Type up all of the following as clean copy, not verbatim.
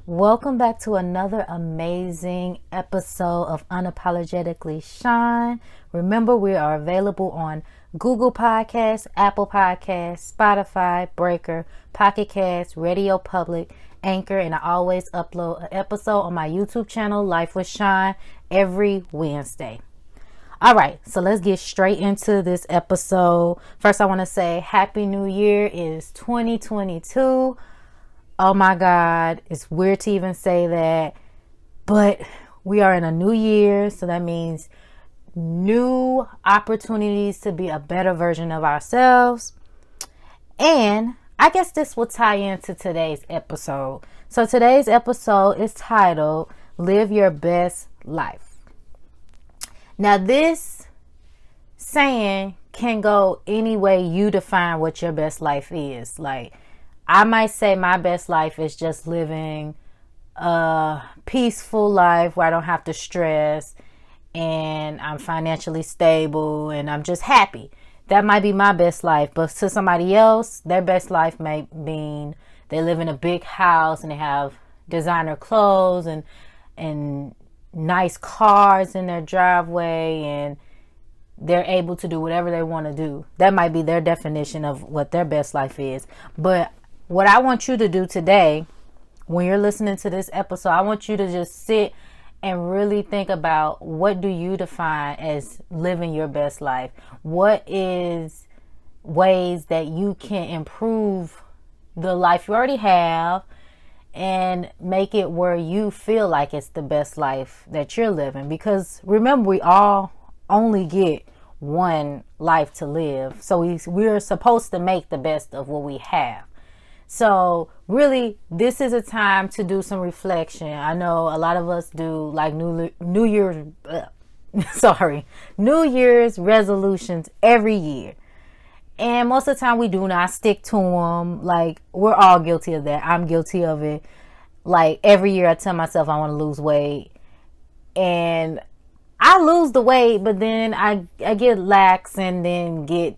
Welcome back to another amazing episode of Unapologetically Shaun. Remember, we are available on Google Podcasts, Apple Podcasts, Spotify, Breaker, Pocket Casts, Radio Public, Anchor, and I always upload an episode on my YouTube channel, Life with Shaun, every Wednesday. All right, so let's get straight into this episode. First, I want to say Happy New Year. It is 2022. Oh my God, it's weird to even say that, but we are in a new year, so that means new opportunities to be a better version of ourselves. And I guess this will tie into today's episode. So today's episode is titled Live Your Best Life. Now, this saying can go any way you define what your best life is. Like, I might say my best life is just living a peaceful life where I don't have to stress and I'm financially stable and I'm just happy. That might be my best life. But to somebody else, their best life may mean they live in a big house and they have designer clothes and nice cars in their driveway and they're able to do whatever they want to do. That might be their definition of what their best life is. But what I want you to do today, when you're listening to this episode, I want you to just sit and really think about, what do you define as living your best life? What is ways that you can improve the life you already have and make it where you feel like it's the best life that you're living? Because remember, we all only get one life to live. So we're supposed to make the best of what we have. So really, this is a time to do some reflection. I know a lot of us do like New Year's resolutions every year. And most of the time we do not stick to them. Like, we're all guilty of that. I'm guilty of it. Like, every year I tell myself I want to lose weight. And I lose the weight, but then I get lax and then get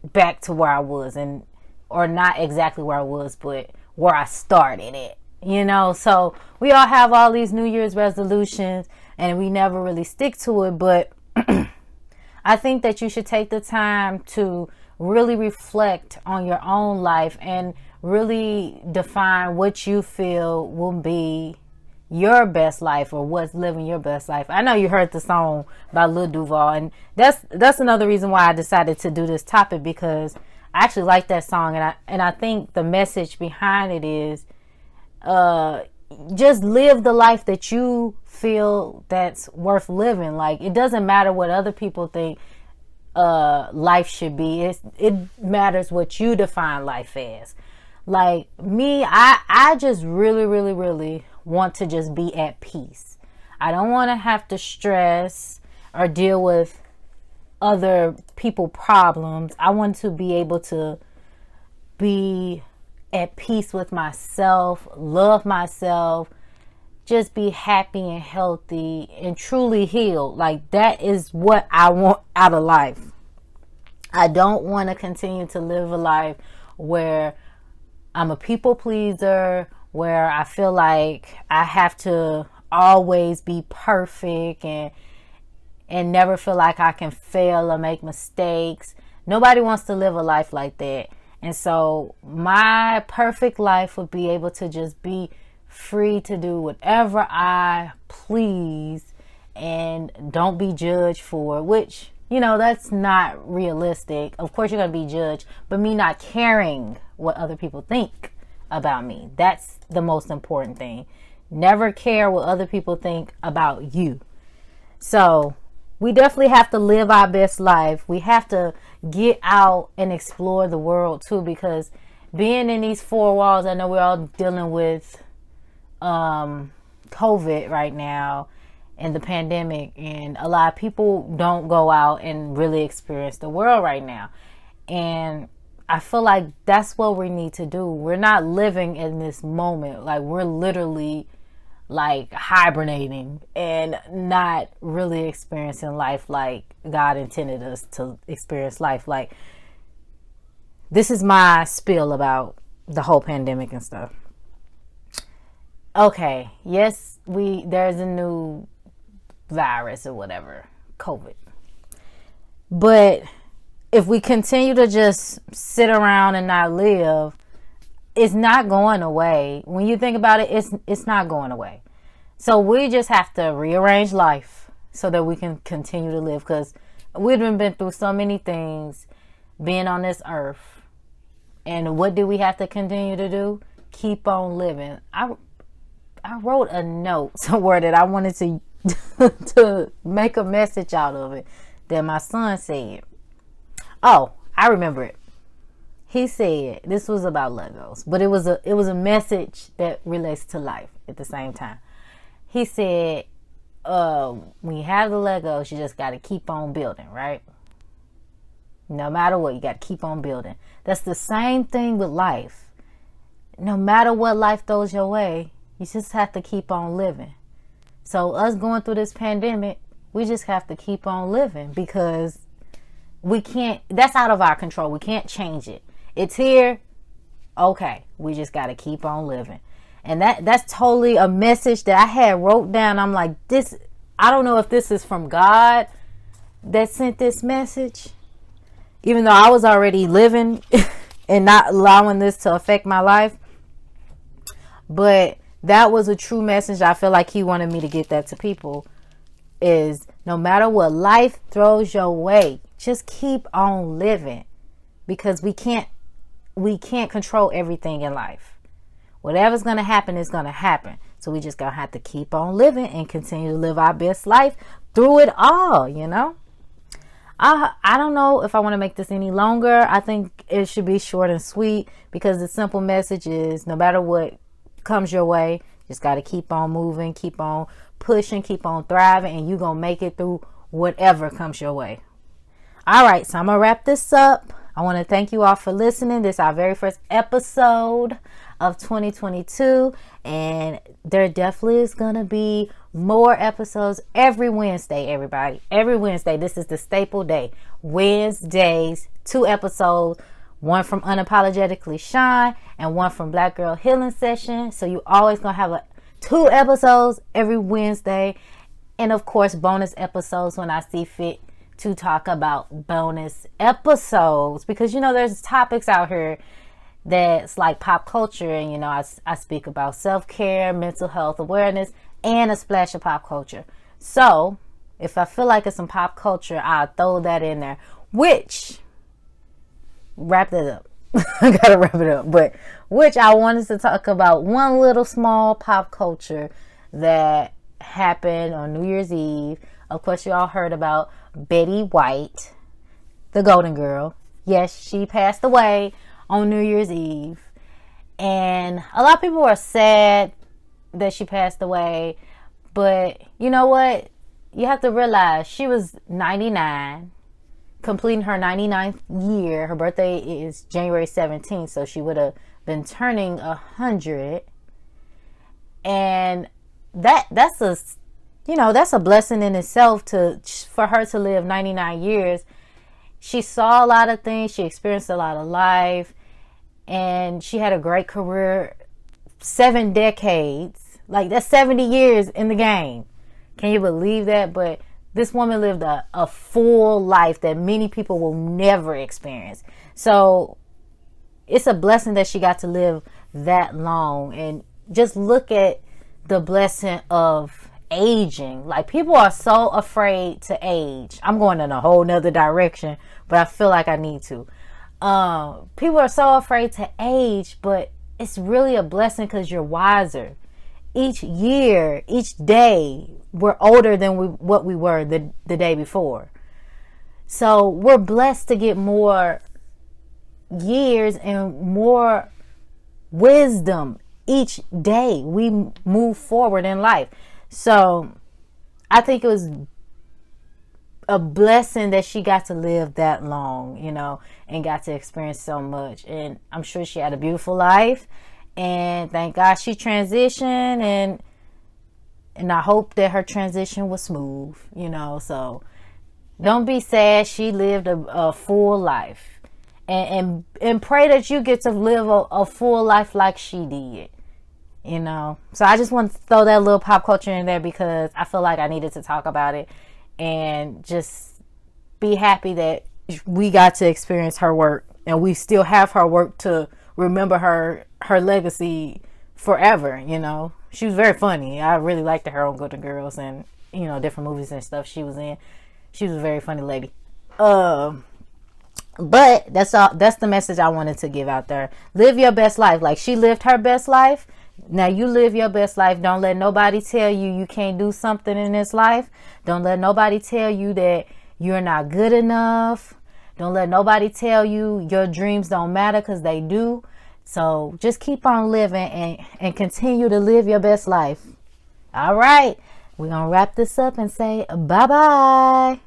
back to where I was. Or not exactly where I was, but where I started it. You know, so we all have all these New Year's resolutions and we never really stick to it. But I think that you should take the time to really reflect on your own life and really define what you feel will be your best life, or what's living your best life. I know you heard the song by Lil Duval, and that's another reason why I decided to do this topic, because I actually like that song, and I think the message behind it is just live the life that you feel that's worth living. Like, it doesn't matter what other people think life should be. It matters what you define life as. Like me, I just really, really, really want to just be at peace. I don't want to have to stress or deal with other people problems. I want to be able to be at peace with myself, love myself, just be happy and healthy and truly healed. Like, that is what I want out of life. I don't want to continue to live a life where I'm a people pleaser, where I feel like I have to always be perfect and never feel like I can fail or make mistakes. Nobody wants to live a life like that. And so my perfect life would be able to just be free to do whatever I please and don't be judged for it, which, you know, that's not realistic. Of course you're going to be judged, but me not caring what other people think about me, that's the most important thing. Never care what other people think about you. So we definitely have to live our best life. We have to get out and explore the world too, because being in these four walls, I know we're all dealing with COVID right now and the pandemic, and a lot of people don't go out and really experience the world right now. And I feel like that's what we need to do. We're not living in this moment. Like, we're literally like hibernating and not really experiencing life like God intended us to experience life. Like, this is my spiel about the whole pandemic and stuff. okay, yes, there's a new virus or whatever, COVID. But if we continue to just sit around and not live, it's not going away. When you think about it, it's not going away. So we just have to rearrange life so that we can continue to live, because we've been through so many things being on this earth. And what do we have to continue to do? Keep on living. I wrote a note somewhere that I wanted to to make a message out of it that my son said. Oh, I remember it. He said this was about Legos, but it was a message that relates to life at the same time. He said, when you have the Legos, you just got to keep on building, right? No matter what, you got to keep on building. That's the same thing with life. No matter what life throws your way, you just have to keep on living. So us going through this pandemic, we just have to keep on living, because we can't, that's out of our control. We can't change it. It's here. Okay. We just got to keep on living. And that's totally a message that I had wrote down. I'm like, I don't know if this is from God that sent this message, even though I was already living and not allowing this to affect my life. But that was a true message. I feel like he wanted me to get that to people, is no matter what life throws your way, just keep on living, because we can't control everything in life. Whatever's going to happen is going to happen. So we just going to have to keep on living and continue to live our best life through it all, you know. I don't know if I want to make this any longer. I think it should be short and sweet, because the simple message is no matter what comes your way, just got to keep on moving, keep on pushing, keep on thriving, and you're going to make it through whatever comes your way. All right, so I'm going to wrap this up. I want to thank you all for listening. This is our very first episode of 2022, and there definitely is going to be more episodes every Wednesday, everybody. Every Wednesday. This is the staple day. Wednesdays, 2 episodes. One from Unapologetically Shaun and one from Black Girl Healing Session. So you always going to have 2 episodes every Wednesday. And of course, bonus episodes when I see fit to talk about bonus episodes. Because, you know, there's topics out here that's like pop culture. And, you know, I speak about self-care, mental health awareness, and a splash of pop culture. So if I feel like it's some pop culture, I'll throw that in there. Wrap that up. I gotta wrap it up. But which I wanted to talk about one little small pop culture that happened on New Year's Eve. Of course, you all heard about Betty White, the Golden Girl. Yes, she passed away on New Year's Eve. And a lot of people are sad that she passed away. But you know what? You have to realize she was 99. Completing her 99th year. Her birthday is January 17th, so she would have been turning 100. And that's a blessing in itself for her to live 99 years. She saw a lot of things, she experienced a lot of life, and she had a great career. 7 decades. Like, that's 70 years in the game. Can you believe that? But this woman lived a full life that many people will never experience. So it's a blessing that she got to live that long. And just look at the blessing of aging. Like, people are so afraid to age. I'm going in a whole nother direction, but I feel like I need to. People are so afraid to age, but it's really a blessing because you're wiser. Each year, each day, we're older than what we were the day before. So we're blessed to get more years and more wisdom each day we move forward in life. So I think it was a blessing that she got to live that long, you know, and got to experience so much. And I'm sure she had a beautiful life. And thank God she transitioned, and I hope that her transition was smooth, you know. So don't be sad. She lived a full life, and pray that you get to live a full life like she did. you know. So I just want to throw that little pop culture in there because I feel like I needed to talk about it and just be happy that we got to experience her work, and we still have her work to remember her legacy forever, you know. She was very funny. I really liked her on Golden Girls and, you know, different movies and stuff she was in. She was a very funny lady. But that's the message I wanted to give out there. Live your best life. Like she lived her best life. Now you live your best life. Don't let nobody tell you you can't do something in this life. Don't let nobody tell you that you're not good enough. Don't let nobody tell you your dreams don't matter, because they do. So just keep on living and continue to live your best life. All right. We're going to wrap this up and say bye-bye.